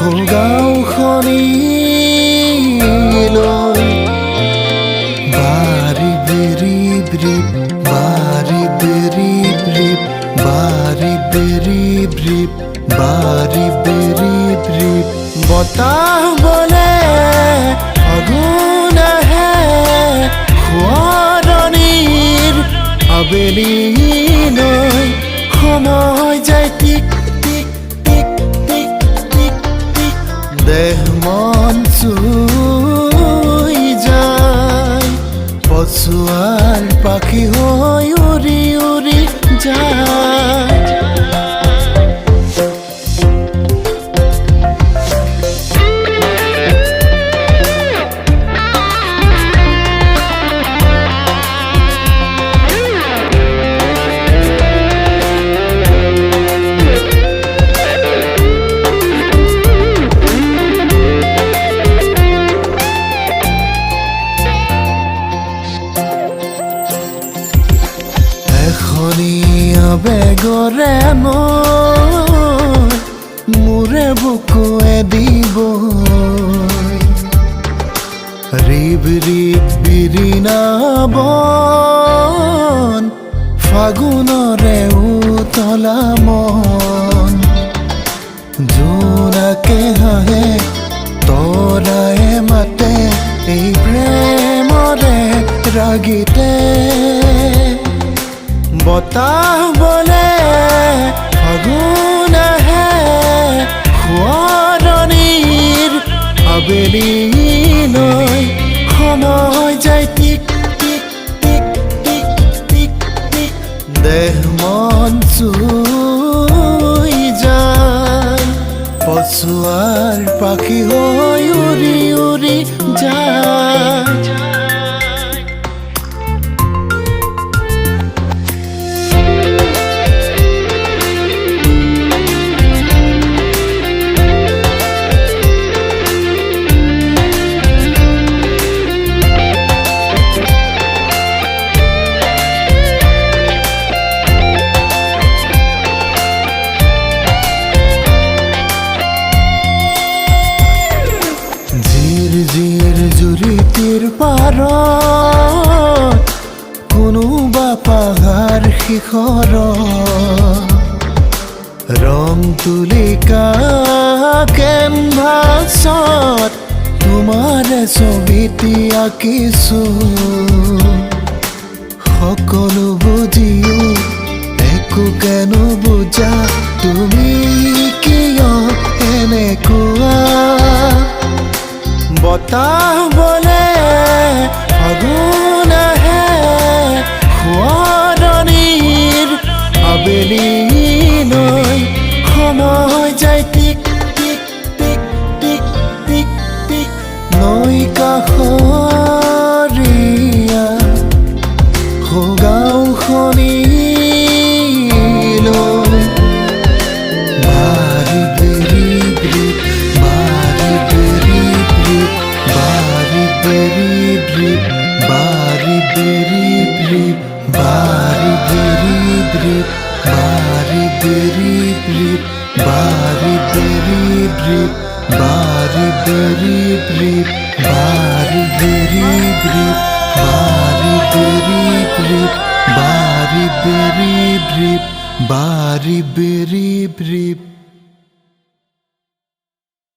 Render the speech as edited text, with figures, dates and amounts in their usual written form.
গাঁওখনিলৈ বাৰি বেৰি ব্ৰিপ বাৰি বেৰি ব্ৰিপ বাৰি বেৰি ব্ৰিপ বাৰি বেৰি ব্ৰিপ বতাহ বলে ফাগুন আহে সোঁৱৰণিৰ আবেলিলৈ সময় যায় টিক টিক টিক টিক টিক টিক দেহ মন চুই যায় পছুৱাৰ পাখি হৈ উৰি উৰি যায় এখনীয়া বেগৰে মোৰে বুকুৱে দিব ৰিব ৰিব বিৰিণা বন ফাগুনৰে উতলা মন জোনাকে হাঁহে তৰায়ে মাতে এই প্ৰেমৰে ৰাগিতে বতাহ বলে ফাগুন আহে সোঁৱৰণিৰ আবেলিলৈ সময় যায় টিক টিক টিক টিক টিক টিক দেহ মন চুই যায় পছুৱাৰ পাখি হৈ উৰি উৰি যায় জিৰ জুৰিটিৰ পাৰত কোনোবা পাহাৰ শিখৰত ৰং তুলিকা কেনভাছত তোমাৰে ছবিটি আঁকিছো সকলো বুজিও একোকে নুবুজা তুমি কিয় এনেকুৱা বতাহ বলে ফাগুন আহে সোঁৱৰণিৰ আবেলিলৈ সময় যায় টিক টিক টিক টিক টিক টিক নৈ কাষৰীয়া গাঁওখনিলৈ বাৰি বেৰি ব্ৰিপ বাৰি বেৰি ব্ৰিপ বাৰি বেৰি ব্ৰিপ বাৰি বেৰি ব্ৰিপ বাৰি বেৰি ব্ৰিপ বাৰি বেৰি ব্ৰিপ বাৰি বেৰি ব্ৰিপ বাৰি বেৰি ব্ৰিপ বাৰি বেৰি ব্ৰিপ বাৰি বেৰি ব্ৰিপ বাৰি বেৰি ব্ৰিপ বাৰি বেৰি ব্ৰিপ